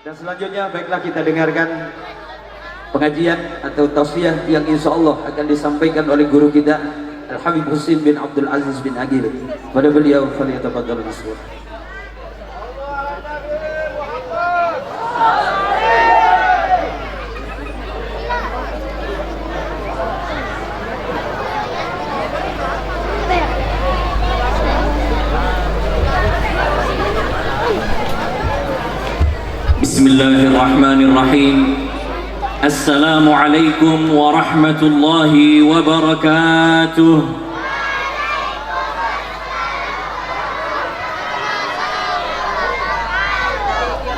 Dan selanjutnya baiklah kita dengarkan pengajian atau tausiah yang insya Allah akan disampaikan oleh guru kita Al-Habib Husin bin Abdul Aziz bin Agil. Pada beliau falyatafaddal maskur. Bismillahirrahmanirrahim. Assalamualaikum warahmatullahi wabarakatuh.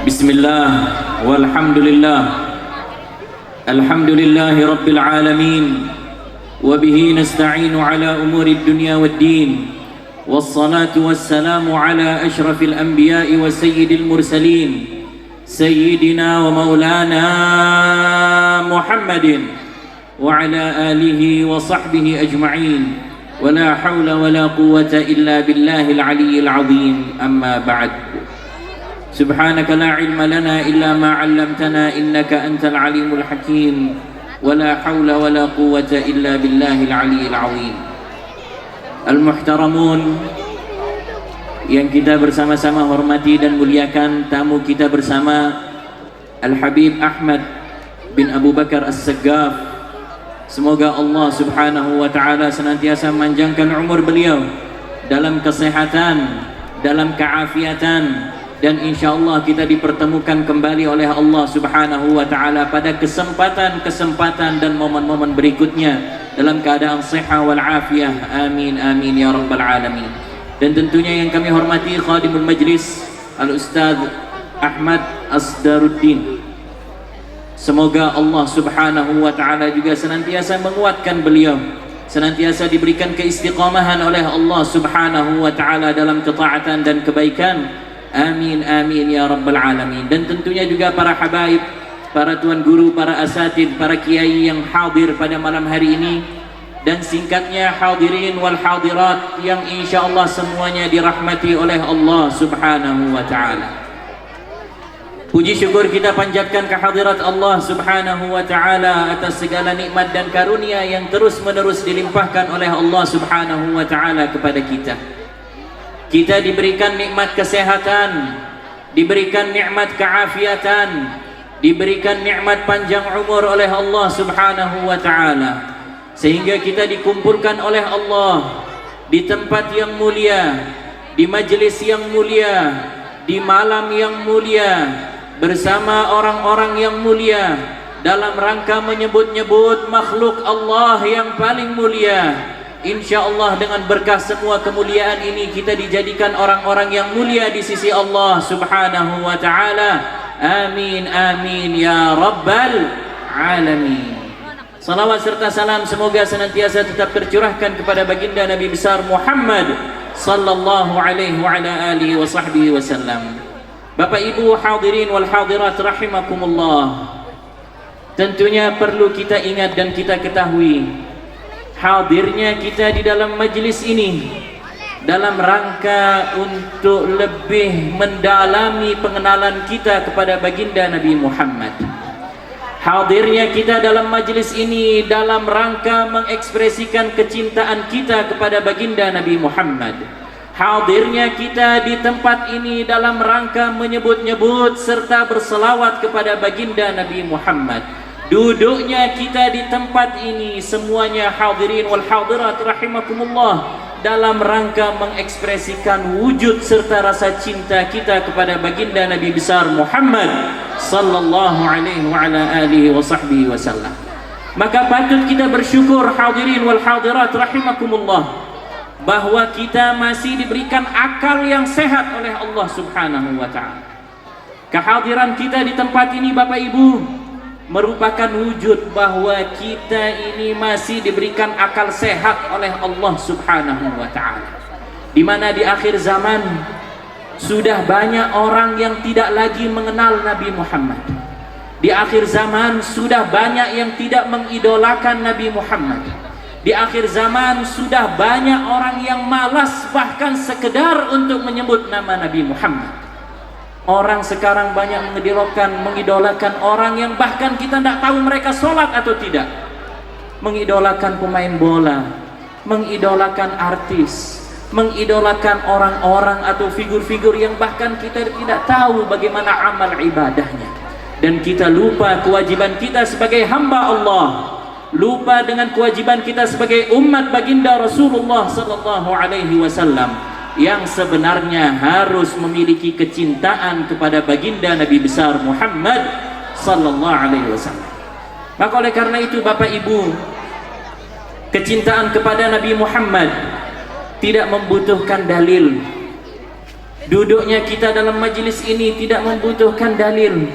Bismillah walhamdulillah. Alhamdulillahi rabbil alamin. Wabihi nasta'inu ala umuri dunya waddin. Wassalatu wassalamu ala ashrafil anbiya'i wa sayyidil mursalin سيدنا ومولانا محمد وعلى آله وصحبه أجمعين ولا حول ولا قوة إلا بالله العلي العظيم أما بعد سبحانك لا علم لنا إلا ما علمتنا إنك أنت العليم الحكيم ولا حول ولا قوة إلا بالله العلي العظيم. المحترمون, yang kita bersama-sama hormati dan muliakan tamu kita bersama Al-Habib Ahmad bin Abu Bakar As-Saggaf. Semoga Allah subhanahu wa ta'ala senantiasa memanjangkan umur beliau dalam kesehatan, dalam keafiatan, dan insyaallah kita dipertemukan kembali oleh Allah subhanahu wa ta'ala pada kesempatan-kesempatan dan momen-momen berikutnya dalam keadaan sehat wal afiyah. Amin amin ya rabbal alamin. Dan tentunya yang kami hormati Khadimul Majlis Al-Ustaz Ahmad Asdaruddin. Semoga Allah subhanahu wa ta'ala juga senantiasa menguatkan beliau, senantiasa diberikan keistiqamahan oleh Allah subhanahu wa ta'ala dalam ketaatan dan kebaikan. Amin amin ya rabbal alamin. Dan tentunya juga para habaib, para tuan guru, para asatid, para kiai yang hadir pada malam hari ini, dan singkatnya hadirin wal hadirat yang insyaallah semuanya dirahmati oleh Allah subhanahu wa ta'ala. Puji syukur kita panjatkan kehadirat Allah subhanahu wa ta'ala atas segala nikmat dan karunia yang terus menerus dilimpahkan oleh Allah subhanahu wa ta'ala kepada kita. Kita diberikan nikmat kesehatan, diberikan nikmat keafiatan, diberikan nikmat panjang umur oleh Allah subhanahu wa ta'ala, sehingga kita dikumpulkan oleh Allah di tempat yang mulia, di majlis yang mulia, di malam yang mulia, bersama orang-orang yang mulia, dalam rangka menyebut-nyebut makhluk Allah yang paling mulia. InsyaAllah dengan berkah semua kemuliaan ini kita dijadikan orang-orang yang mulia di sisi Allah subhanahu wa ta'ala. Amin amin ya rabbal alamin. Salawat serta salam semoga senantiasa tetap tercurahkan kepada baginda Nabi besar Muhammad sallallahu alaihi wa ala alihi wa sahbihi wasallam. Bapak Ibu hadirin wal hadirat rahimakumullah. Tentunya perlu kita ingat dan kita ketahui hadirnya kita di dalam majlis ini dalam rangka untuk lebih mendalami pengenalan kita kepada baginda Nabi Muhammad. Hadirnya kita dalam majlis ini dalam rangka mengekspresikan kecintaan kita kepada baginda Nabi Muhammad. Hadirnya kita di tempat ini dalam rangka menyebut-nyebut serta berselawat kepada baginda Nabi Muhammad. Duduknya kita di tempat ini semuanya hadirin wal hadirat rahimakumullah dalam rangka mengekspresikan wujud serta rasa cinta kita kepada baginda Nabi besar Muhammad sallallahu alaihi wa ala alihi wa sahbihi wasallam. Maka patut kita bersyukur hadirin wal hadirat rahimakumullah bahwa kita masih diberikan akal yang sehat oleh Allah subhanahu wa ta'ala. Kehadiran kita di tempat ini Bapak Ibu merupakan wujud bahwa kita ini masih diberikan akal sehat oleh Allah Subhanahu wa ta'ala, di mana di akhir zaman sudah banyak orang yang tidak lagi mengenal Nabi Muhammad. Di akhir zaman sudah banyak yang tidak mengidolakan Nabi Muhammad. Di akhir zaman sudah banyak orang yang malas bahkan sekedar untuk menyebut nama Nabi Muhammad. Orang sekarang banyak mengidolakan orang yang bahkan kita tidak tahu mereka sholat atau tidak. Mengidolakan pemain bola, mengidolakan artis, mengidolakan orang-orang atau figur-figur yang bahkan kita tidak tahu bagaimana amal ibadahnya. Dan kita lupa kewajiban kita sebagai hamba Allah, lupa dengan kewajiban kita sebagai umat baginda Rasulullah sallallahu alaihi wasallam yang sebenarnya harus memiliki kecintaan kepada baginda Nabi besar Muhammad sallallahu alaihi wasallam. Maka oleh karena itu Bapak Ibu, kecintaan kepada Nabi Muhammad tidak membutuhkan dalil. Duduknya kita dalam majelis ini tidak membutuhkan dalil,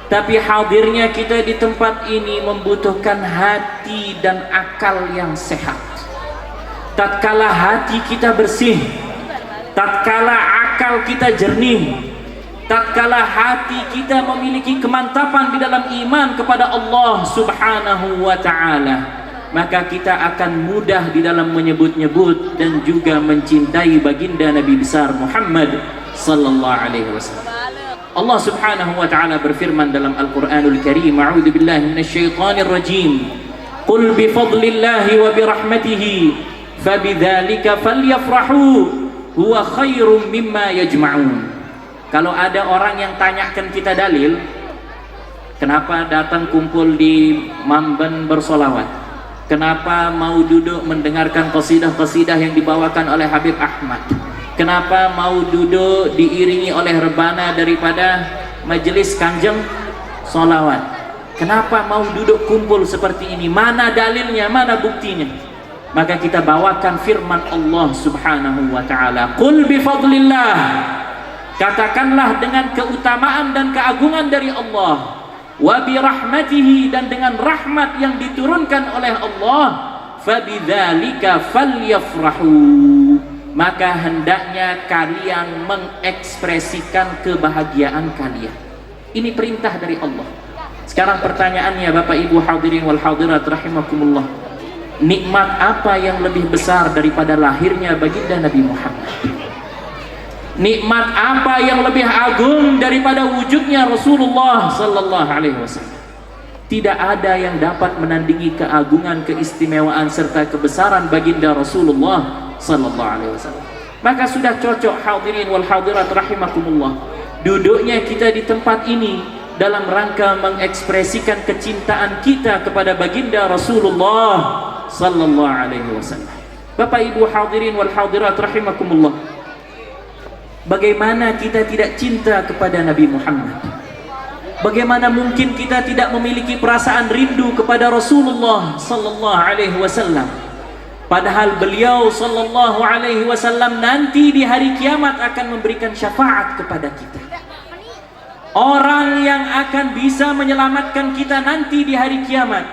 tapi hadirnya kita di tempat ini membutuhkan hati dan akal yang sehat. Tatkala hati kita bersih, tatkala akal kita jernih, tatkala hati kita memiliki kemantapan di dalam iman kepada Allah Subhanahu wa ta'ala, maka kita akan mudah di dalam menyebut-nyebut dan juga mencintai baginda Nabi besar Muhammad sallallahu alaihi wasallam. Allah Subhanahu wa ta'ala berfirman dalam Al-Qur'anul Karim, a'udzu billahi minasyaitonir rajim, qul bi fadlillahi wa bi rahmatihi fabidzalika falyafrahu huwa khairum mimma yajma'un. Kalau ada orang yang tanyakan kita dalil, kenapa datang kumpul di Mamben bersolawat, kenapa mau duduk mendengarkan qasidah-qasidah yang dibawakan oleh Habib Ahmad, kenapa mau duduk diiringi oleh rebana daripada majelis Kanjeng solawat, kenapa mau duduk kumpul seperti ini, mana dalilnya, mana buktinya? Maka kita bawakan firman Allah Subhanahu wa ta'ala, qul bifadlillah, katakanlah dengan keutamaan dan keagungan dari Allah, wa birahmatihi, dan dengan rahmat yang diturunkan oleh Allah, fabidzalika falyafrahu, maka hendaknya kalian mengekspresikan kebahagiaan kalian. Ini perintah dari Allah. Sekarang pertanyaannya Bapak Ibu hadirin wal hadirat rahimakumullah, nikmat apa yang lebih besar daripada lahirnya baginda Nabi Muhammad? Nikmat apa yang lebih agung daripada wujudnya Rasulullah sallallahu alaihi wasallam? Tidak ada yang dapat menandingi keagungan, keistimewaan serta kebesaran baginda Rasulullah sallallahu alaihi wasallam. Maka sudah cocok hadirin wal hadirat rahimakumullah, duduknya kita di tempat ini dalam rangka mengekspresikan kecintaan kita kepada baginda Rasulullah sallallahu alaihi wasallam. Bapak Ibu hadirin wal hadirat rahimakumullah, bagaimana kita tidak cinta kepada Nabi Muhammad? Bagaimana mungkin kita tidak memiliki perasaan rindu kepada Rasulullah sallallahu alaihi wasallam? Padahal beliau sallallahu alaihi wasallam nanti di hari kiamat akan memberikan syafaat kepada kita. Orang yang akan bisa menyelamatkan kita nanti di hari kiamat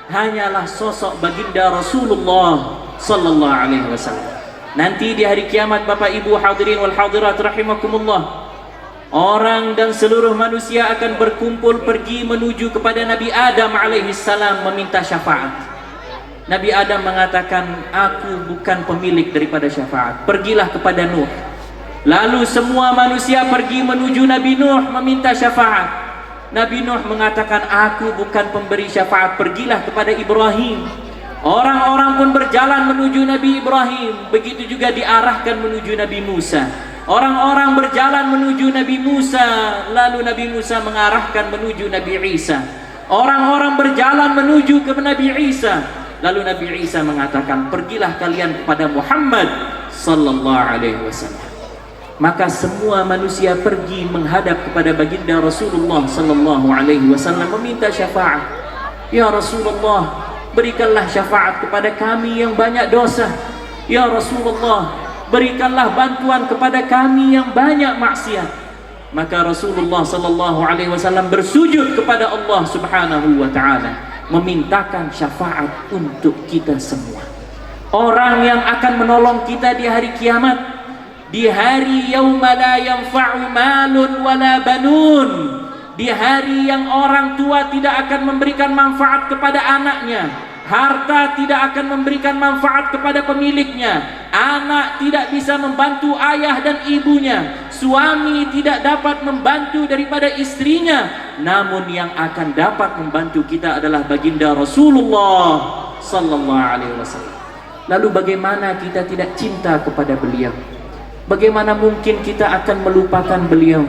hanyalah sosok baginda Rasulullah sallallahu alaihi wasallam. Nanti di hari kiamat Bapak Ibu hadirin wal hadirat rahimakumullah, orang dan seluruh manusia akan berkumpul pergi menuju kepada Nabi Adam alaihi salam meminta syafaat. Nabi Adam mengatakan, aku bukan pemilik daripada syafaat, pergilah kepada Nuh. Lalu semua manusia pergi menuju Nabi Nuh meminta syafaat. Nabi Nuh mengatakan, aku bukan pemberi syafaat, pergilah kepada Ibrahim. Orang-orang pun berjalan menuju Nabi Ibrahim, begitu juga diarahkan menuju Nabi Musa. Orang-orang berjalan menuju Nabi Musa, lalu Nabi Musa mengarahkan menuju Nabi Isa. Orang-orang berjalan menuju ke Nabi Isa, lalu Nabi Isa mengatakan, pergilah kalian kepada Muhammad sallallahu alaihi wasallam. Maka semua manusia pergi menghadap kepada baginda Rasulullah sallallahu alaihi wasallam meminta syafaat. Ya Rasulullah, berikanlah syafaat kepada kami yang banyak dosa. Ya Rasulullah, berikanlah bantuan kepada kami yang banyak maksiat. Maka Rasulullah sallallahu alaihi wasallam bersujud kepada Allah Subhanahu wa taala, memintakan syafaat untuk kita semua. Orang yang akan menolong kita di hari kiamat, di hari yauma la yanfa'u malun wala banun, di hari yang orang tua tidak akan memberikan manfaat kepada anaknya, harta tidak akan memberikan manfaat kepada pemiliknya, anak tidak bisa membantu ayah dan ibunya, suami tidak dapat membantu daripada istrinya, namun yang akan dapat membantu kita adalah baginda Rasulullah sallallahu alaihi wasallam. Lalu bagaimana kita tidak cinta kepada beliau? Bagaimana mungkin kita akan melupakan beliau?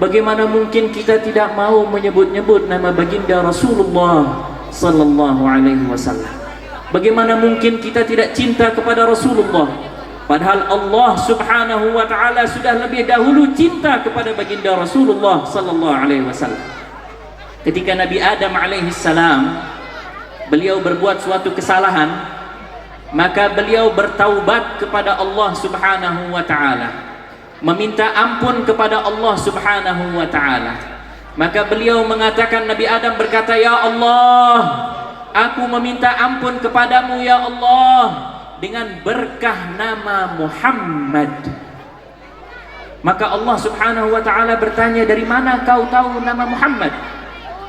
Bagaimana mungkin kita tidak mau menyebut-nyebut nama baginda Rasulullah sallallahu alaihi wasallam? Bagaimana mungkin kita tidak cinta kepada Rasulullah, padahal Allah Subhanahu wa taala sudah lebih dahulu cinta kepada baginda Rasulullah sallallahu alaihi wasallam. Ketika Nabi Adam alaihi salam beliau berbuat suatu kesalahan, maka beliau bertaubat kepada Allah Subhanahu wa taala, meminta ampun kepada Allah Subhanahu wa taala. Maka beliau mengatakan, Nabi Adam berkata, "Ya Allah, aku meminta ampun kepadamu ya Allah dengan berkah nama Muhammad." Maka Allah Subhanahu wa taala bertanya, "Dari mana kau tahu nama Muhammad?"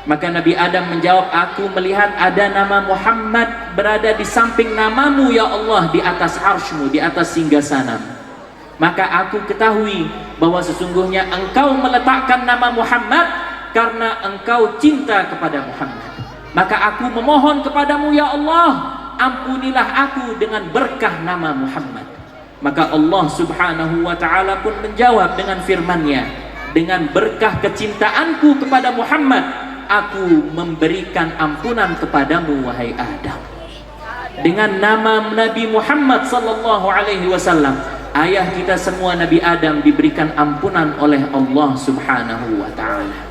Maka Nabi Adam menjawab, "Aku melihat ada nama Muhammad berada di samping namamu ya Allah, di atas arsy-Mu, di atas singgasana. Maka aku ketahui bahwa sesungguhnya engkau meletakkan nama Muhammad karena engkau cinta kepada Muhammad. Maka aku memohon kepadamu ya Allah, ampunilah aku dengan berkah nama Muhammad." Maka Allah Subhanahu wa taala pun menjawab dengan firman-Nya, "Dengan berkah kecintaanku kepada Muhammad, aku memberikan ampunan kepadamu wahai Adam." Dengan nama Nabi Muhammad sallallahu alaihi wasallam, ayah kita semua Nabi Adam diberikan ampunan oleh Allah Subhanahu wa taala.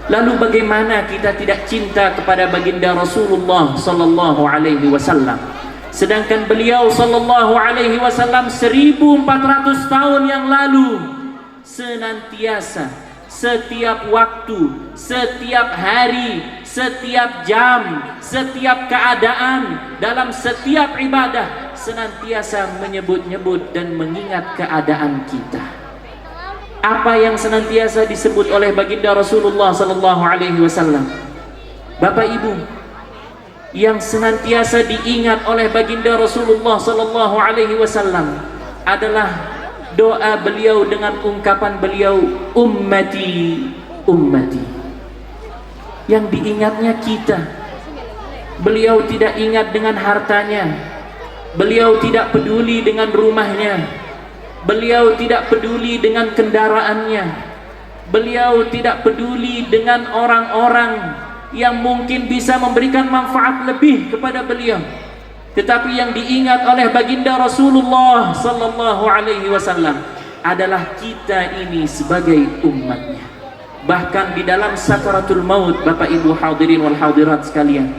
Lalu bagaimana kita tidak cinta kepada baginda Rasulullah sallallahu alaihi wasallam, sedangkan beliau sallallahu alaihi wasallam 1400 tahun yang lalu senantiasa, setiap waktu, setiap hari, setiap jam, setiap keadaan, dalam setiap ibadah senantiasa menyebut-nyebut dan mengingat keadaan kita. Apa yang senantiasa disebut oleh baginda Rasulullah sallallahu alaihi wasallam? Bapak Ibu, yang senantiasa diingat oleh baginda Rasulullah sallallahu alaihi wasallam adalah doa beliau dengan ungkapan beliau, "Ummati, ummati." Yang diingatnya kita. Beliau tidak ingat dengan hartanya, beliau tidak peduli dengan rumahnya, beliau tidak peduli dengan kendaraannya, beliau tidak peduli dengan orang-orang yang mungkin bisa memberikan manfaat lebih kepada beliau. Tetapi yang diingat oleh baginda Rasulullah sallallahu alaihi wasallam adalah kita ini sebagai umatnya. Bahkan di dalam sakaratul maut, Bapak Ibu hadirin wal hadirat sekalian,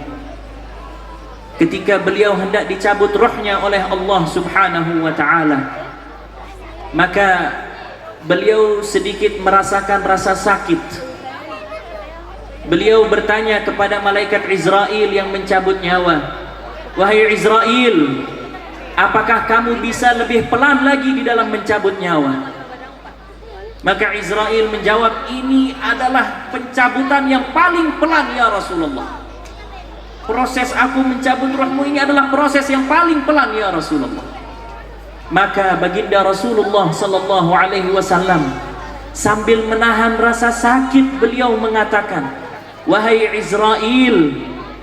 ketika beliau hendak dicabut rohnya oleh Allah Subhanahu wa taala, maka beliau sedikit merasakan rasa sakit. Beliau bertanya kepada malaikat Israel yang mencabut nyawa, "Wahai Israel, apakah kamu bisa lebih pelan lagi di dalam mencabut nyawa?" Maka Israel menjawab, "Ini adalah pencabutan yang paling pelan ya Rasulullah. Proses aku mencabut rohmu ini adalah proses yang paling pelan ya Rasulullah." Maka baginda Rasulullah sallallahu alaihi wasallam sambil menahan rasa sakit beliau mengatakan, "Wahai Israel,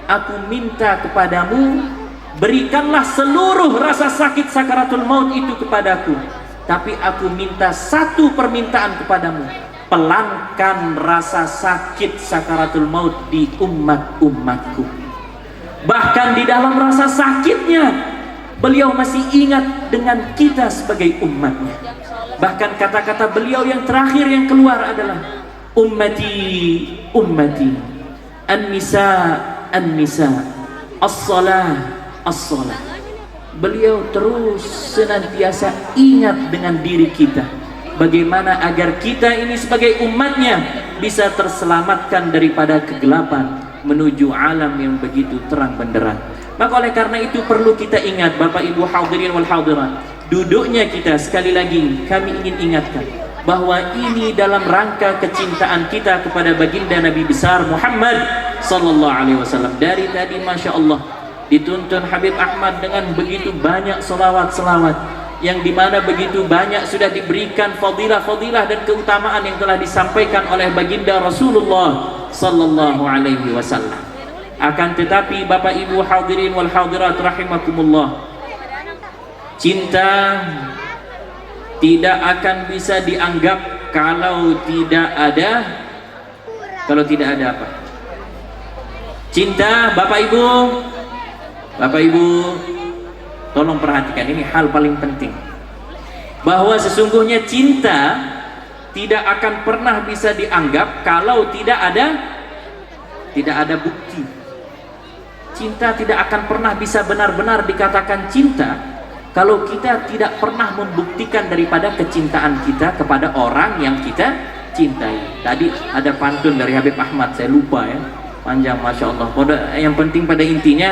aku minta kepadamu, berikanlah seluruh rasa sakit sakaratul maut itu kepadaku. Tapi aku minta satu permintaan kepadamu, pelankan rasa sakit sakaratul maut di umat-umatku." Bahkan di dalam rasa sakitnya, beliau masih ingat dengan kita sebagai umatnya. Bahkan kata-kata beliau yang terakhir yang keluar adalah, "Ummati, ummati, an-nisa, an-nisa, as-salah, as-salah." Beliau terus senantiasa ingat dengan diri kita, bagaimana agar kita ini sebagai umatnya bisa terselamatkan daripada kegelapan menuju alam yang begitu terang benderang. Maka oleh karena itu perlu kita ingat, Bapak Ibu hadirin wal hadirat, duduknya kita sekali lagi kami ingin ingatkan bahwa ini dalam rangka kecintaan kita kepada baginda Nabi besar Muhammad sallallahu alaihi wasallam. Dari tadi Masya Allah dituntun Habib Ahmad dengan begitu banyak selawat-selawat yang dimana begitu banyak sudah diberikan fadilah-fadilah dan keutamaan yang telah disampaikan oleh baginda Rasulullah sallallahu alaihi wasallam. Akan tetapi Bapak Ibu hadirin wal hadirat rahimakumullah, cinta tidak akan bisa dianggap kalau tidak ada apa? Cinta, Bapak Ibu tolong perhatikan, ini hal paling penting, bahwa sesungguhnya cinta tidak akan pernah bisa dianggap kalau tidak ada bukti. Cinta tidak akan pernah bisa benar-benar dikatakan cinta kalau kita tidak pernah membuktikan daripada kecintaan kita kepada orang yang kita cintai. Tadi ada pantun dari Habib Ahmad, saya lupa ya, panjang Masya Allah. Yang penting pada intinya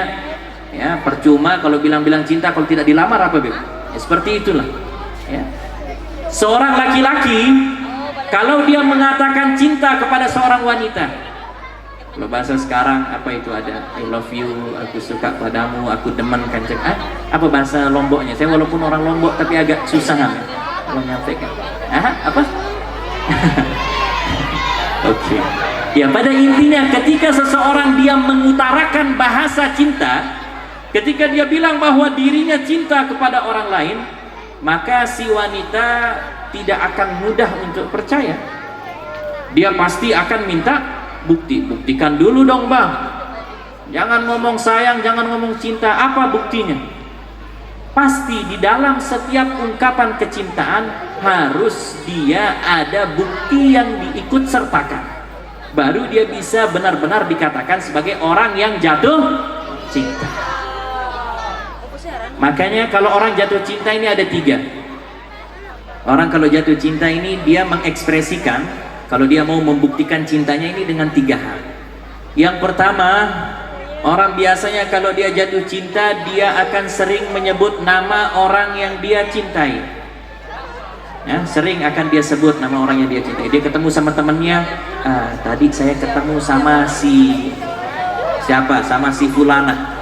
ya, percuma kalau bilang-bilang cinta kalau tidak dilamar, apa Beb? Ya, seperti itulah ya. Seorang laki-laki kalau dia mengatakan cinta kepada seorang wanita, kalau bahasa sekarang apa itu ada I love you, aku suka padamu, aku demen kanceng, apa bahasa Lomboknya? Saya walaupun orang Lombok tapi agak susah kalau nyampaikan. Apa? Oke. Ya, pada intinya ketika seseorang dia mengutarakan bahasa cinta, ketika dia bilang bahwa dirinya cinta kepada orang lain, maka si wanita tidak akan mudah untuk percaya. Dia pasti akan minta bukti. Buktikan dulu dong bang, jangan ngomong sayang, jangan ngomong cinta, apa buktinya? Pasti di dalam setiap ungkapan kecintaan harus dia ada bukti yang diikut sertakan, baru dia bisa benar-benar dikatakan sebagai orang yang jatuh cinta. Makanya kalau orang jatuh cinta ini ada 3. Orang kalau jatuh cinta ini dia mengekspresikan, kalau dia mau membuktikan cintanya ini dengan 3 hal. Yang pertama, orang biasanya kalau dia jatuh cinta dia akan sering menyebut nama orang yang dia cintai ya, sering akan dia sebut nama orang yang dia cintai. Dia ketemu sama temannya, tadi saya ketemu sama si siapa, sama si fulana.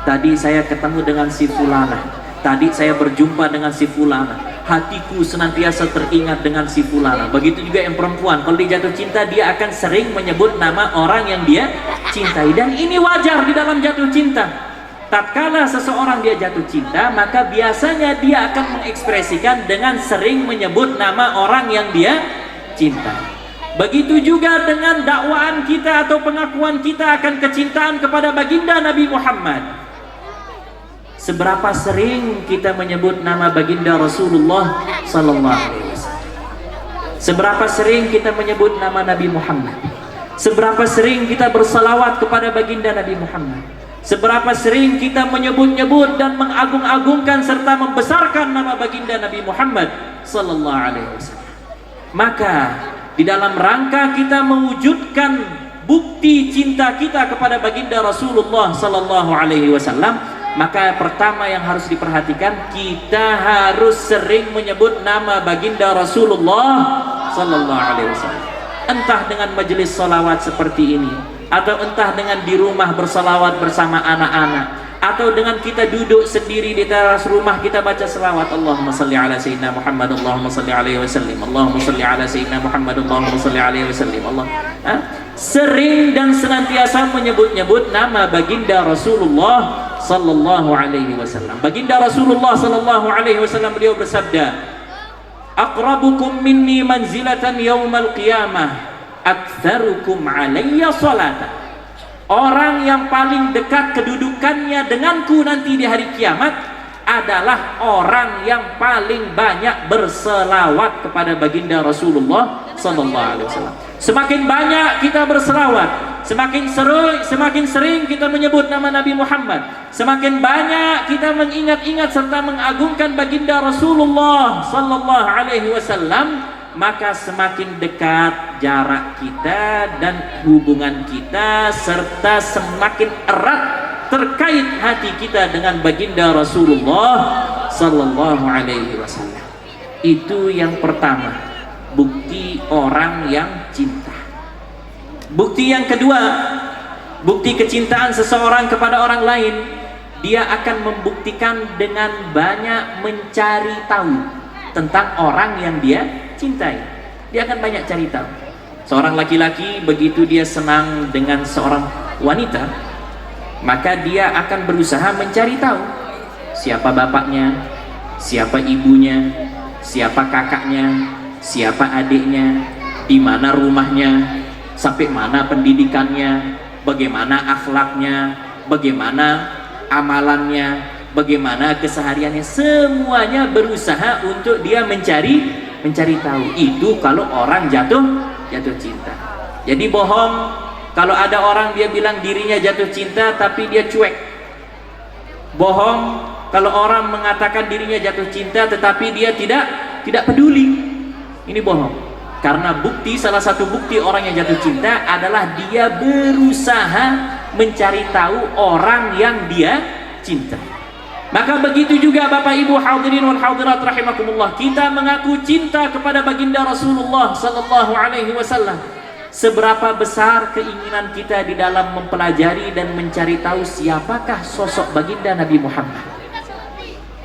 Tadi saya ketemu dengan si fulana, tadi saya berjumpa dengan si fulana, hatiku senantiasa teringat dengan si fulana. Begitu juga yang perempuan, kalau dia jatuh cinta dia akan sering menyebut nama orang yang dia cintai. Dan ini wajar di dalam jatuh cinta. Tatkala seseorang dia jatuh cinta, maka biasanya dia akan mengekspresikan dengan sering menyebut nama orang yang dia cintai. Begitu juga dengan dakwaan kita atau pengakuan kita akan kecintaan kepada baginda Nabi Muhammad. Seberapa sering kita menyebut nama baginda Rasulullah sallallahu alaihi wasallam? Seberapa sering kita menyebut nama Nabi Muhammad? Seberapa sering kita bersalawat kepada baginda Nabi Muhammad? Seberapa sering kita menyebut-nyebut dan mengagung-agungkan serta membesarkan nama baginda Nabi Muhammad sallallahu alaihi wasallam? Maka di dalam rangka kita mewujudkan bukti cinta kita kepada baginda Rasulullah sallallahu alaihi wasallam, maka pertama yang harus diperhatikan, kita harus sering menyebut nama baginda Rasulullah sallallahu alaihi wasallam. Entah dengan majelis salawat seperti ini, atau entah dengan di rumah bersalawat bersama anak-anak, atau dengan kita duduk sendiri di teras rumah kita baca selawat, Allahumma salli ala sayyidina Muhammad, Allahumma salli alaihi wasallim, Allahumma salli ala sayyidina Muhammad, Allahumma salli alaihi wasallim. Sering dan senantiasa menyebut-nyebut nama baginda Rasulullah sallallahu alaihi wasallam. Baginda Rasulullah sallallahu alaihi wasallam beliau bersabda, aqrabukum minni manzilatan yaumal qiyamah aktsarukum alayya salatan. Orang yang paling dekat kedudukannya denganku nanti di hari kiamat adalah orang yang paling banyak berselawat kepada baginda Rasulullah sallallahu alaihi wasallam. Semakin banyak kita berselawat, Semakin sering kita menyebut nama Nabi Muhammad, semakin banyak kita mengingat-ingat serta mengagungkan baginda Rasulullah sallallahu alaihi wasallam, maka semakin dekat jarak kita dan hubungan kita, serta semakin erat terkait hati kita dengan baginda Rasulullah sallallahu alaihi wasallam. Itu yang pertama, bukti orang yang cinta. Bukti yang kedua, bukti kecintaan seseorang kepada orang lain, dia akan membuktikan dengan banyak mencari tahu tentang orang yang dia cintai. Dia akan banyak cari tahu. Seorang laki-laki begitu dia senang dengan seorang wanita, maka dia akan berusaha mencari tahu siapa bapaknya, siapa ibunya, siapa kakaknya, siapa adiknya, di mana rumahnya, sampai mana pendidikannya, bagaimana akhlaknya, bagaimana amalannya, bagaimana kesehariannya. Semuanya berusaha untuk dia mencari tahu. Itu kalau orang jatuh cinta. Jadi bohong kalau ada orang dia bilang dirinya jatuh cinta tapi dia cuek. Bohong kalau orang mengatakan dirinya jatuh cinta tetapi dia tidak peduli. Ini bohong. Karena salah satu bukti orang yang jatuh cinta adalah dia berusaha mencari tahu orang yang dia cinta. Maka begitu juga Bapak Ibu hadirin wal hadirat rahimakumullah, kita mengaku cinta kepada baginda Rasulullah sallallahu alaihi wasallam. Seberapa besar keinginan kita di dalam mempelajari dan mencari tahu siapakah sosok baginda Nabi Muhammad.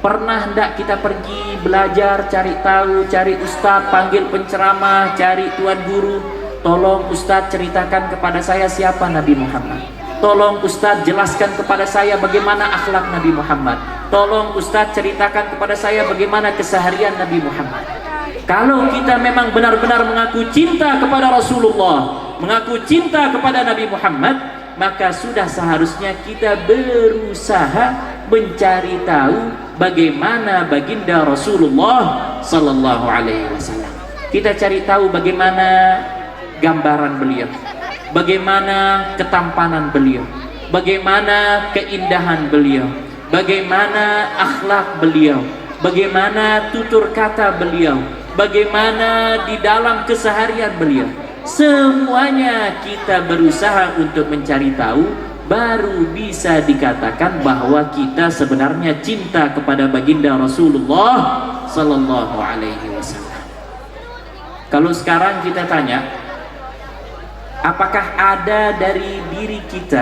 Pernah hendak kita pergi belajar, cari tahu, cari ustadz, panggil penceramah, cari tuan guru, tolong ustadz ceritakan kepada saya siapa Nabi Muhammad. Tolong ustadz jelaskan kepada saya bagaimana akhlak Nabi Muhammad. Tolong ustadz ceritakan kepada saya bagaimana keseharian Nabi Muhammad. Kalau kita memang benar-benar mengaku cinta kepada Rasulullah, mengaku cinta kepada Nabi Muhammad, maka sudah seharusnya kita berusaha mencari tahu bagaimana baginda Rasulullah sallallahu alaihi wasallam. Kita cari tahu bagaimana gambaran beliau, bagaimana ketampanan beliau, bagaimana keindahan beliau, bagaimana akhlak beliau, bagaimana tutur kata beliau, bagaimana di dalam keseharian beliau. Semuanya kita berusaha untuk mencari tahu, baru bisa dikatakan bahwa kita sebenarnya cinta kepada baginda Rasulullah sallallahu alaihi wasallam. Kalau sekarang kita tanya, apakah ada dari diri kita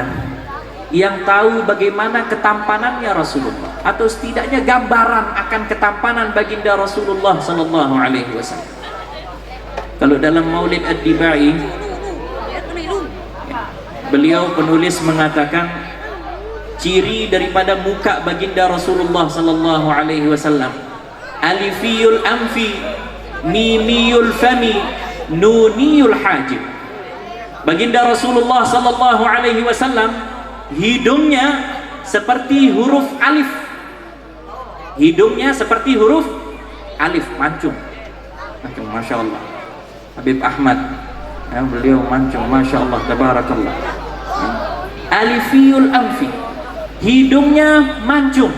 yang tahu bagaimana ketampanannya Rasulullah, atau setidaknya gambaran akan ketampanan baginda Rasulullah sallallahu alaihi wasallam? Kalau dalam Maulid Ad-Dibai, beliau penulis mengatakan ciri daripada muka baginda Rasulullah sallallahu alaihi wasallam, alifiyul anfi, mimiyul fami, nuniyul hajib. Baginda Rasulullah sallallahu alaihi wasallam hidungnya seperti huruf alif. Hidungnya seperti huruf alif, mancung. Masya Allah. Habib Ahmad, ya, beliau mancung, Masya Allah, tabarakallah. Alifiyul anfi, hidungnya mancung.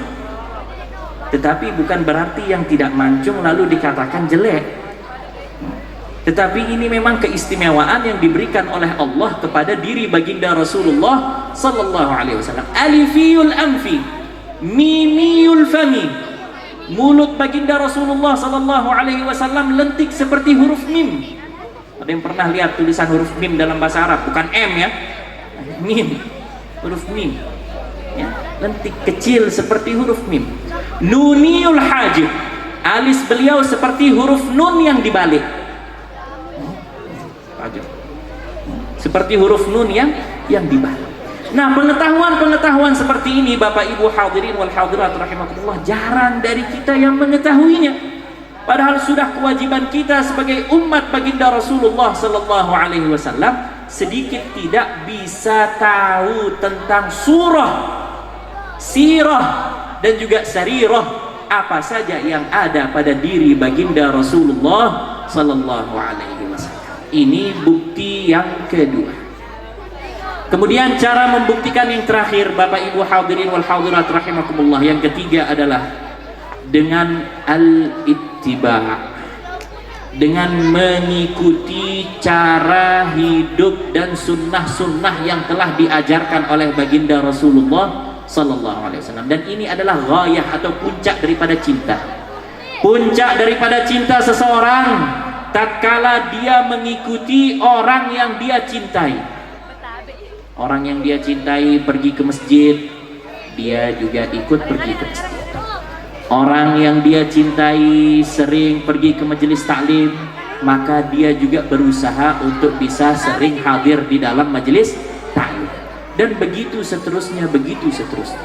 Tetapi bukan berarti yang tidak mancung lalu dikatakan jelek. Tetapi ini memang keistimewaan yang diberikan oleh Allah kepada diri baginda Rasulullah sallallahu alaihi wasallam. Alifiyul anfi, mimiyul fami. Mulut baginda Rasulullah sallallahu alaihi wasallam lentik seperti huruf mim. Ada yang pernah lihat tulisan huruf mim dalam bahasa Arab? Bukan M ya, mim, huruf mim ya, lentik kecil seperti huruf mim. Nuniyul hajib, alis beliau seperti huruf nun yang dibalik, seperti huruf nun yang dibalik. Nah, pengetahuan seperti ini Bapak Ibu hadirin wal hadirat rahimakumullah, jarang dari kita yang mengetahuinya. Padahal sudah kewajiban kita sebagai umat baginda Rasulullah sallallahu alaihi wasallam sedikit tidak bisa tahu tentang surah, sirah dan juga sarirah, apa saja yang ada pada diri baginda Rasulullah sallallahu alaihi wasallam. Ini bukti yang kedua. Kemudian cara membuktikan yang terakhir, Bapak Ibu hadirin wal hadirat rahimakumullah, yang ketiga adalah dengan al-ittiba', dengan mengikuti cara hidup dan sunnah-sunnah yang telah diajarkan oleh baginda Rasulullah sallallahu alaihi wasallam. Dan ini adalah ghayah atau puncak daripada cinta. Puncak daripada cinta seseorang tatkala dia mengikuti orang yang dia cintai. Orang yang dia cintai pergi ke masjid, dia juga ikut pergi ke masjid. Orang yang dia cintai sering pergi ke majelis taklim, maka dia juga berusaha untuk bisa sering hadir di dalam majelis taklim. Dan begitu seterusnya, begitu seterusnya.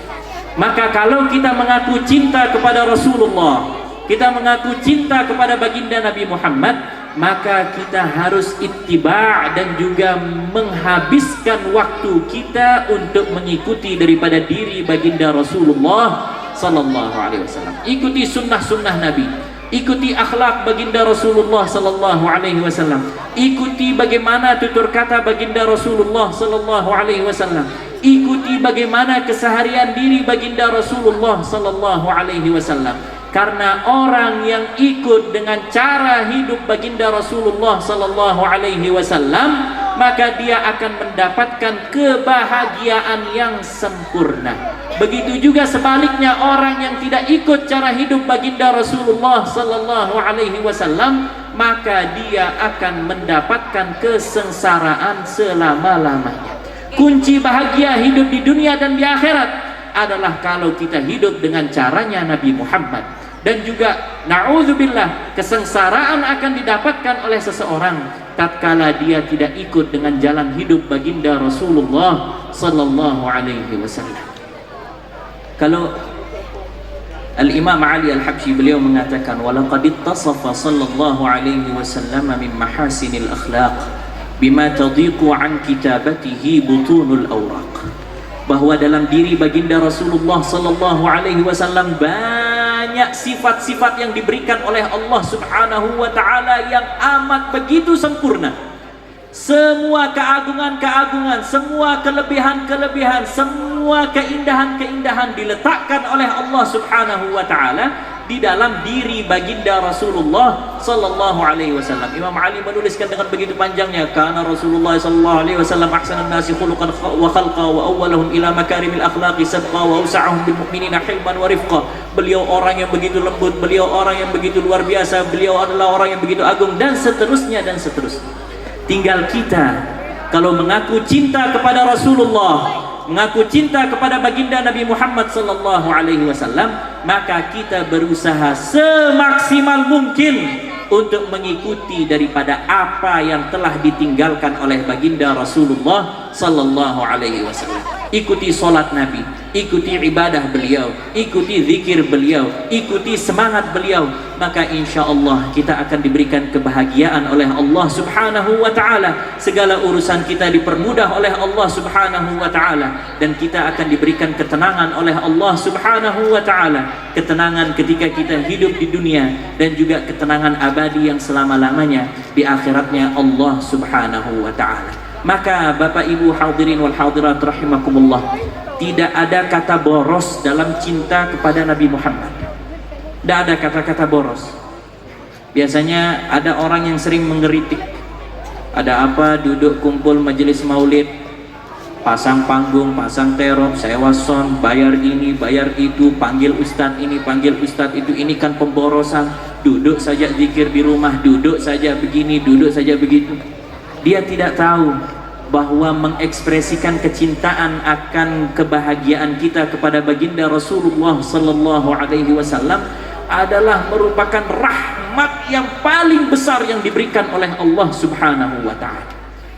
Maka kalau kita mengaku cinta kepada Rasulullah, kita mengaku cinta kepada baginda Nabi Muhammad, maka kita harus ittiba' dan juga menghabiskan waktu kita untuk mengikuti daripada diri baginda Rasulullah sallallahu alaihi wasallam. Ikuti sunnah-sunnah Nabi, ikuti akhlak baginda Rasulullah sallallahu alaihi wasallam, ikuti bagaimana tutur kata baginda Rasulullah sallallahu alaihi wasallam, ikuti bagaimana keseharian diri baginda Rasulullah sallallahu alaihi wasallam. Karena orang yang ikut dengan cara hidup baginda Rasulullah sallallahu alaihi wasallam, maka dia akan mendapatkan kebahagiaan yang sempurna. Begitu juga sebaliknya, orang yang tidak ikut cara hidup baginda Rasulullah sallallahu alaihi wasallam, maka dia akan mendapatkan kesengsaraan selama-lamanya. Kunci bahagia hidup di dunia dan di akhirat adalah kalau kita hidup dengan caranya Nabi Muhammad. Dan juga na'udzubillah, kesengsaraan akan didapatkan oleh seseorang tatkala dia tidak ikut dengan jalan hidup baginda Rasulullah sallallahu alaihi wasallam. Kalau Al-Imam Ali Al-Habsyi, beliau mengatakan, walaqad ittasafa sallallahu alaihi wasallam min mahasinil akhlaq bima tadiqu an kitabatihi butunul awraq. Bahwa dalam diri baginda Rasulullah sallallahu alaihi wasallam banyak sifat-sifat yang diberikan oleh Allah Subhanahu wa taala yang amat begitu sempurna. Semua keagungan-keagungan, semua kelebihan-kelebihan, semua keindahan-keindahan diletakkan oleh Allah Subhanahu wa taala di dalam diri baginda Rasulullah sallallahu alaihi wasallam. Imam Ali menuliskan dengan begitu panjangnya, karena Rasulullah sallallahu alaihi wasallam ahsanan nasi khuluqan wa khalqa wa awwalahum ila makarimil akhlaqi sabqa wa awsa'ahum bil mu'minina hilman wa rifqa. Beliau orang yang begitu lembut, beliau orang yang begitu luar biasa, beliau adalah orang yang begitu agung, dan seterusnya dan seterusnya. Tinggal kita kalau mengaku cinta kepada Rasulullah, mengaku cinta kepada baginda Nabi Muhammad sallallahu alaihi wasallam, maka kita berusaha semaksimal mungkin untuk mengikuti daripada apa yang telah ditinggalkan oleh baginda Rasulullah sallallahu alaihi wasallam. Ikuti solat Nabi, ikuti ibadah beliau, ikuti zikir beliau, ikuti semangat beliau, maka insya Allah kita akan diberikan kebahagiaan oleh Allah Subhanahu wa ta'ala. Segala urusan kita dipermudah oleh Allah Subhanahu wa ta'ala, dan kita akan diberikan ketenangan oleh Allah Subhanahu wa ta'ala. Ketenangan ketika kita hidup di dunia, dan juga ketenangan abadi yang selama-lamanya di akhiratnya Allah Subhanahu wa ta'ala. Maka Bapak Ibu hadirin wal hadirat rahimakumullah, tidak ada kata boros dalam cinta kepada Nabi Muhammad. Tidak ada kata-kata boros. Biasanya ada orang yang sering mengkritik, ada apa duduk kumpul majelis maulid, pasang panggung, pasang terop, sewa sound, bayar ini, bayar itu, panggil ustadz ini, panggil ustadz itu, ini kan pemborosan. Duduk saja zikir di rumah, duduk saja begini, duduk saja begitu. Dia tidak tahu bahwa mengekspresikan kecintaan akan kebahagiaan kita kepada baginda Rasulullah sallallahu alaihi wasallam adalah merupakan rahmat yang paling besar yang diberikan oleh Allah Subhanahu wa taala.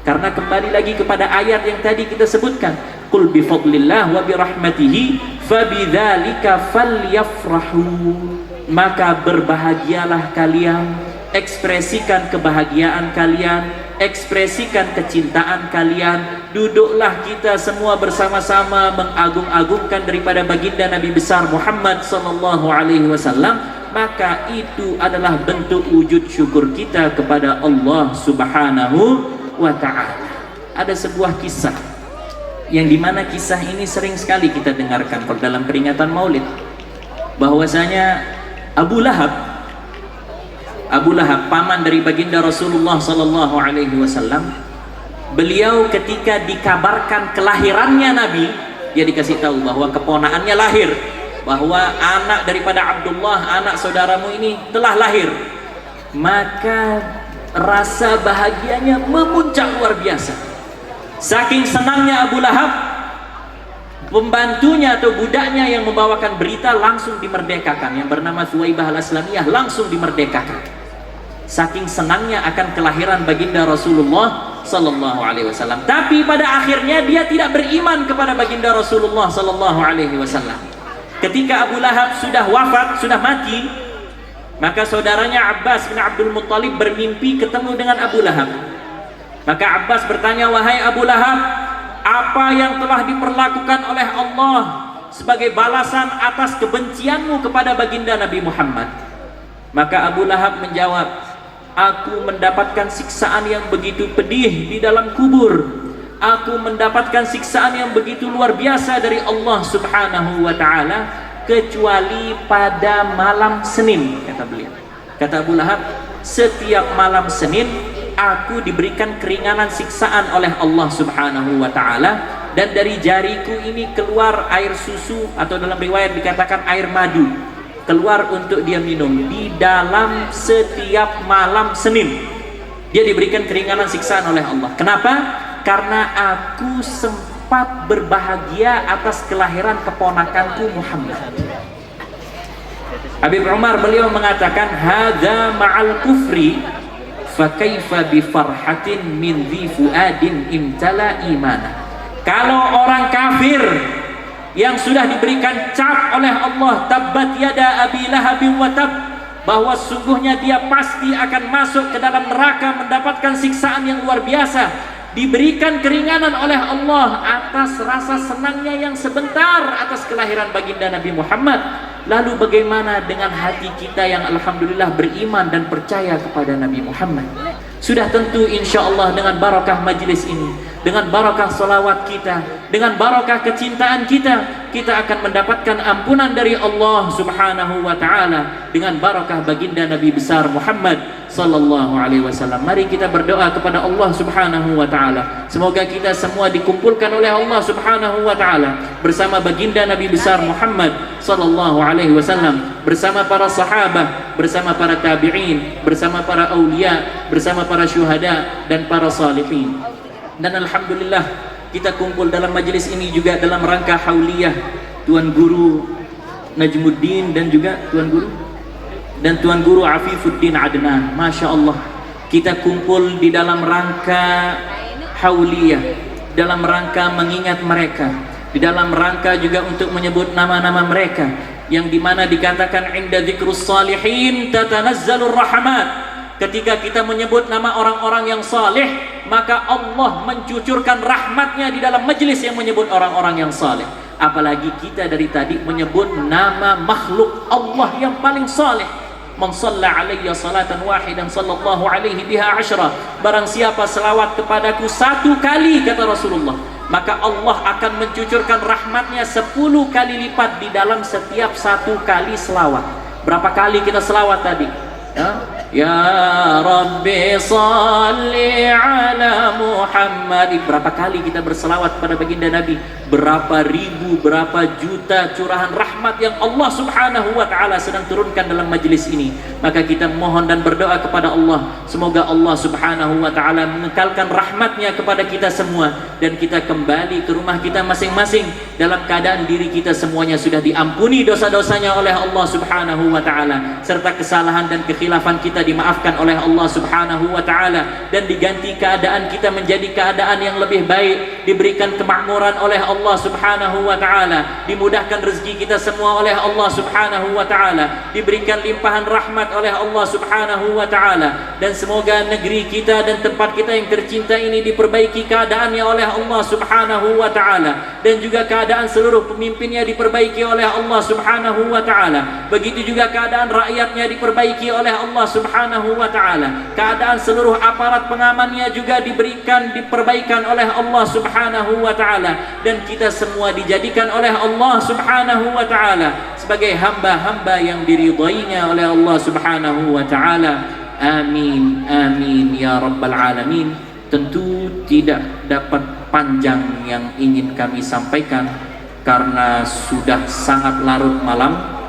Karena kembali lagi kepada ayat yang tadi kita sebutkan, qul bi fadlillah wa bi rahmatihi fabidzalika falyafrahu. Maka berbahagialah kalian, ekspresikan kebahagiaan kalian, ekspresikan kecintaan kalian. Duduklah kita semua bersama-sama mengagung-agungkan daripada baginda Nabi besar Muhammad sallallahu alaihi wasallam. Maka itu adalah bentuk wujud syukur kita kepada Allah Subhanahu wa ta'ala. Ada sebuah kisah yang dimana kisah ini sering sekali kita dengarkan kalau dalam peringatan Maulid, bahwasanya Abu Lahab paman dari baginda Rasulullah sallallahu alaihi wasallam, beliau ketika dikabarkan kelahirannya Nabi, dia dikasih tahu bahwa keponakannya lahir, bahwa anak daripada Abdullah, anak saudaramu ini telah lahir. Maka rasa bahagianya memuncak luar biasa. Saking senangnya Abu Lahab, pembantunya atau budaknya yang membawakan berita langsung dimerdekakan, yang bernama Thuwaibah al-Aslamiyah langsung dimerdekakan. Saking senangnya akan kelahiran baginda Rasulullah sallallahu alaihi wasallam. Tapi pada akhirnya dia tidak beriman kepada baginda Rasulullah sallallahu alaihi wasallam. Ketika Abu Lahab sudah wafat, sudah mati, maka saudaranya Abbas bin Abdul Muttalib bermimpi ketemu dengan Abu Lahab. Maka Abbas bertanya, wahai Abu Lahab, apa yang telah diperlakukan oleh Allah sebagai balasan atas kebencianmu kepada baginda Nabi Muhammad? Maka Abu Lahab menjawab, aku mendapatkan siksaan yang begitu pedih di dalam kubur. Aku mendapatkan siksaan yang begitu luar biasa dari Allah Subhanahu wa ta'ala, kecuali pada malam Senin, kata beliau. Kata Abu Lahab, setiap malam Senin aku diberikan keringanan siksaan oleh Allah Subhanahu wa ta'ala, dan dari jariku ini keluar air susu, atau dalam riwayat dikatakan air madu, keluar untuk dia minum di dalam setiap malam Senin. Dia diberikan keringanan siksaan oleh Allah. Kenapa? Karena aku sempat berbahagia atas kelahiran keponakanku Muhammad. Habib Umar beliau mengatakan, hadza ma'al kufri fakaifa bi farhatin min dhi fuadin imtala imana. Kalau orang kafir yang sudah diberikan cap oleh Allah, tabbat yada abi lahabin wa tab, bahwa sungguhnya dia pasti akan masuk ke dalam neraka, mendapatkan siksaan yang luar biasa, diberikan keringanan oleh Allah atas rasa senangnya yang sebentar atas kelahiran baginda Nabi Muhammad. Lalu bagaimana dengan hati kita yang alhamdulillah beriman dan percaya kepada Nabi Muhammad? Sudah tentu insya Allah dengan barakah majlis ini, dengan barakah salawat kita, dengan barakah kecintaan kita, kita akan mendapatkan ampunan dari Allah Subhanahu wa ta'ala dengan barakah baginda Nabi besar Muhammad sallallahu alaihi wasallam. Mari kita berdoa kepada Allah Subhanahu wa ta'ala, semoga kita semua dikumpulkan oleh Allah Subhanahu wa ta'ala bersama baginda Nabi besar Muhammad sallallahu alaihi wasallam, bersama para sahabat, bersama para tabi'in, bersama para aulia, bersama para syuhada dan para salihin. Dan alhamdulillah kita kumpul dalam majlis ini juga dalam rangka hauliyah Tuan Guru Najmuddin dan juga Tuan Guru Afifuddin Adnan. Masya Allah, kita kumpul di dalam rangka hauliyah, dalam rangka mengingat mereka, di dalam rangka juga untuk menyebut nama-nama mereka, yang dimana dikatakan inda dzikrus salihin tatanazzalur rahmat. Ketika kita menyebut nama orang-orang yang saleh, maka Allah mencucurkan rahmatnya di dalam majlis yang menyebut orang-orang yang saleh. Apalagi kita dari tadi menyebut nama makhluk Allah yang paling saleh. Man shalla alayya salatan wahidan sallallahu alaihi biha asyra. Barang siapa selawat kepadaku satu kali, kata Rasulullah, maka Allah akan mencucurkan rahmatnya 10 kali lipat di dalam setiap satu kali selawat. Berapa kali kita selawat tadi? Ya Rabbi salli ala Muhammad. Berapa kali kita berselawat pada baginda Nabi? Berapa ribu, berapa juta curahan rahmat yang Allah Subhanahu wa ta'ala sedang turunkan dalam majlis ini. Maka kita mohon dan berdoa kepada Allah, semoga Allah Subhanahu wa ta'ala mengekalkan rahmatnya kepada kita semua, dan kita kembali ke rumah kita masing-masing dalam keadaan diri kita semuanya sudah diampuni dosa-dosanya oleh Allah Subhanahu wa ta'ala, serta kesalahan dan kekhilafan kita dimaafkan oleh Allah Subhanahu wa ta'ala, dan diganti keadaan kita menjadi keadaan yang lebih baik, diberikan kemakmuran oleh Allah Subhanahu wa ta'ala, dimudahkan rezeki kita semua oleh Allah Subhanahu wa ta'ala, diberikan limpahan rahmat oleh Allah Subhanahu wa ta'ala, dan semoga negeri kita dan tempat kita yang tercinta ini diperbaiki keadaannya oleh Allah Subhanahu wa ta'ala, dan juga keadaan seluruh pemimpinnya diperbaiki oleh Allah Subhanahu wa ta'ala. Begitu juga keadaan rakyatnya diperbaiki oleh oleh Allah Subhanahu wa taala. Keadaan seluruh aparat pengamannya juga diperbaikan oleh Allah Subhanahu wa taala, dan kita semua dijadikan oleh Allah Subhanahu wa taala sebagai hamba-hamba yang diridainya oleh Allah Subhanahu wa taala. Amin amin ya rabbal alamin. Tentu tidak dapat panjang yang ingin kami sampaikan karena sudah sangat larut malam.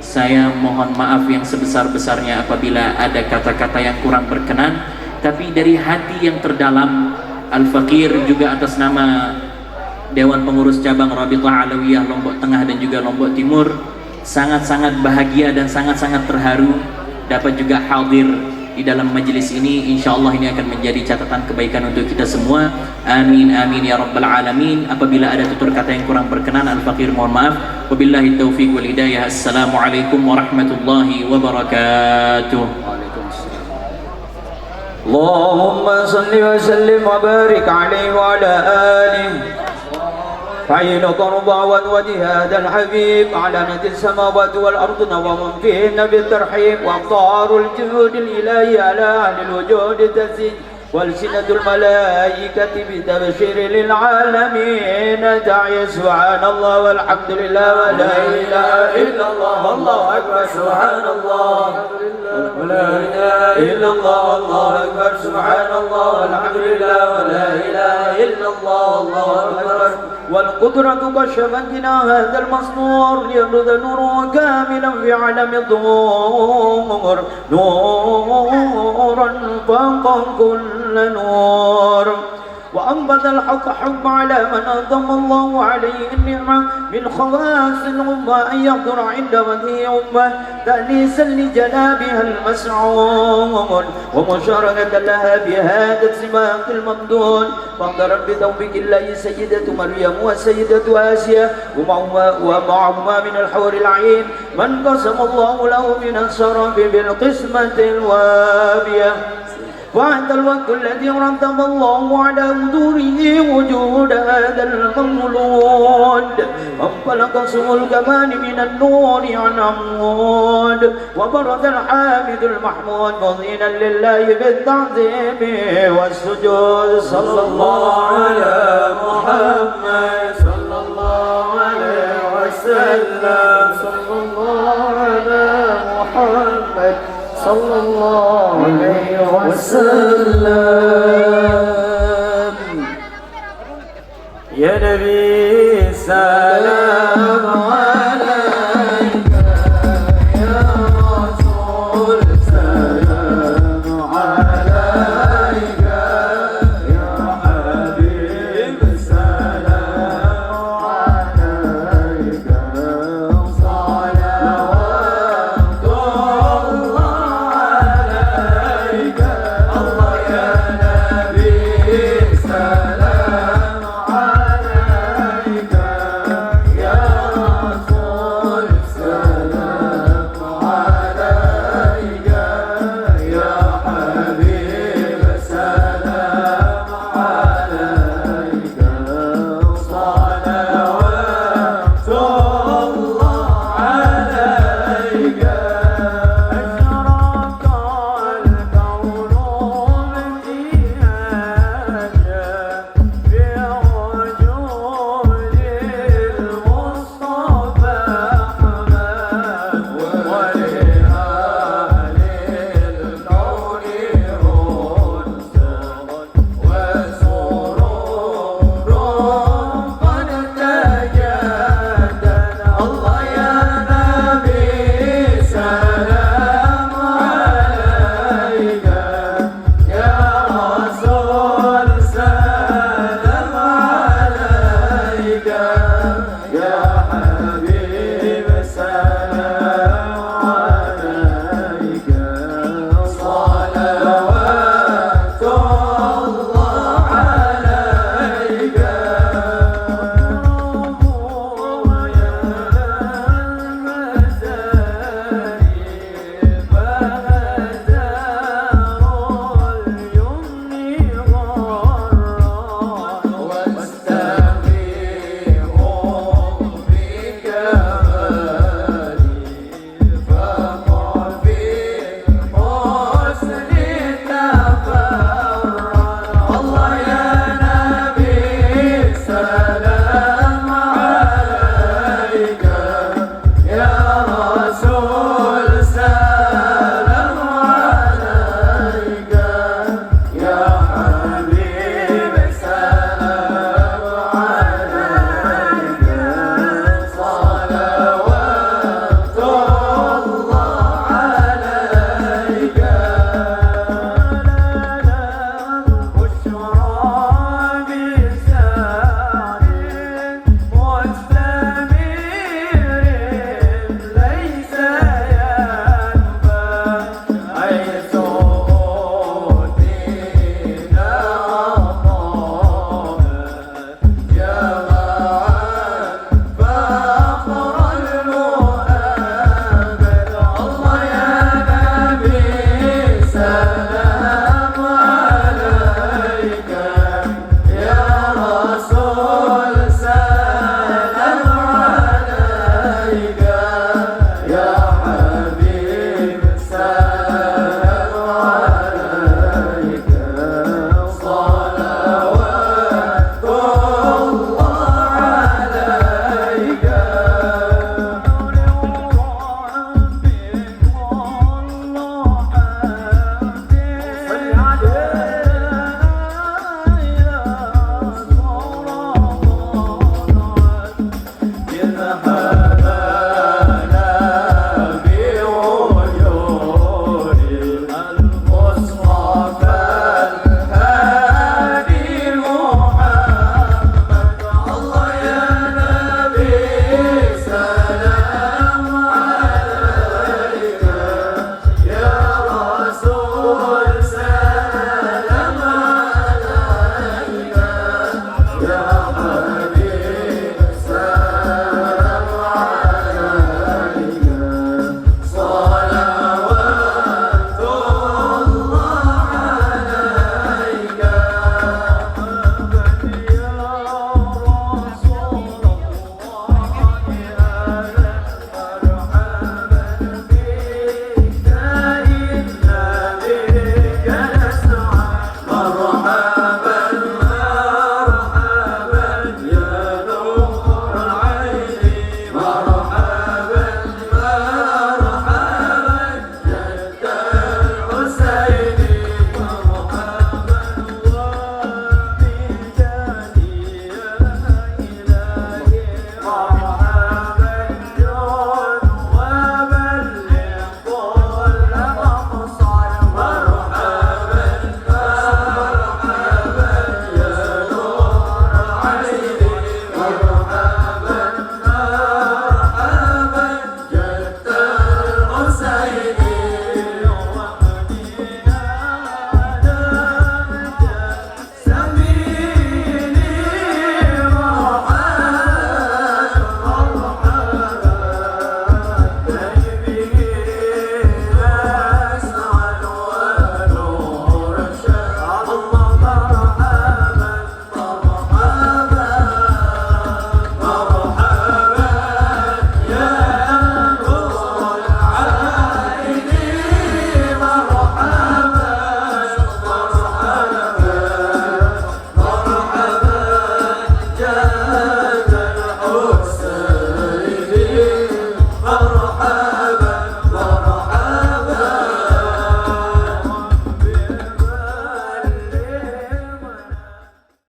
Saya mohon maaf yang sebesar-besarnya apabila ada kata-kata yang kurang berkenan, tapi dari hati yang terdalam, Al-Fakir juga atas nama Dewan Pengurus Cabang Rabithah Alawiyah Lombok Tengah dan juga Lombok Timur sangat-sangat bahagia dan sangat-sangat terharu dapat juga hadir di dalam majelis ini. Insyaallah ini akan menjadi catatan kebaikan untuk kita semua. Amin amin ya rabbal alamin. Apabila ada tutur kata yang kurang berkenan, Al-Fakir mohon maaf. Wabillahi taufiq wal hidayah. Assalamualaikum warahmatullahi wabarakatuh. Allahumma salli wa sallim wa barik alaihi wa ala alihi فعين ضربا وجهاد الحبيب على ند السماوات والأرض ومن فيهن بالترحيب وأمطار الجود الإلهي على أهل الوجود تزيد والسنة الملائكة بتبشير للعالمين داعي سبحان الله والحمد لله ولا إله إلا الله والله أكبر سبحان الله ولا إله إلا الله والله أكبر سبحان الله والحمد لله ولا إله إلا الله والله أكبر والقدرة كشفت جناح هذا المصنور ليبرز نوره كاملا في عالم الظهور نورا فوق كل نور وأنبت الحق حب على من أنضم الله عليه النعمة من خواص الأمة أن يحضر عند وجه أمة تأنيسا لجنابها المسعود ومشاركة لها بهذا السباق الممدود فاقترب بتوفيق الله سيدة مريم وسيدة آسيا ومعهما من الحور العين من قسم الله له من الشرف بالقسمة الوابية وعند الوقت الذي رتب الله على وجوده وجود هذا المولود فانفلق سم الكمال من النور عن عمود وبرز الحامد المحمود مذينا لله بالتعظيم والسجود صلى الله على محمد صلى الله عليه وسلم صلى الله على محمد صلى الله عليه وسلم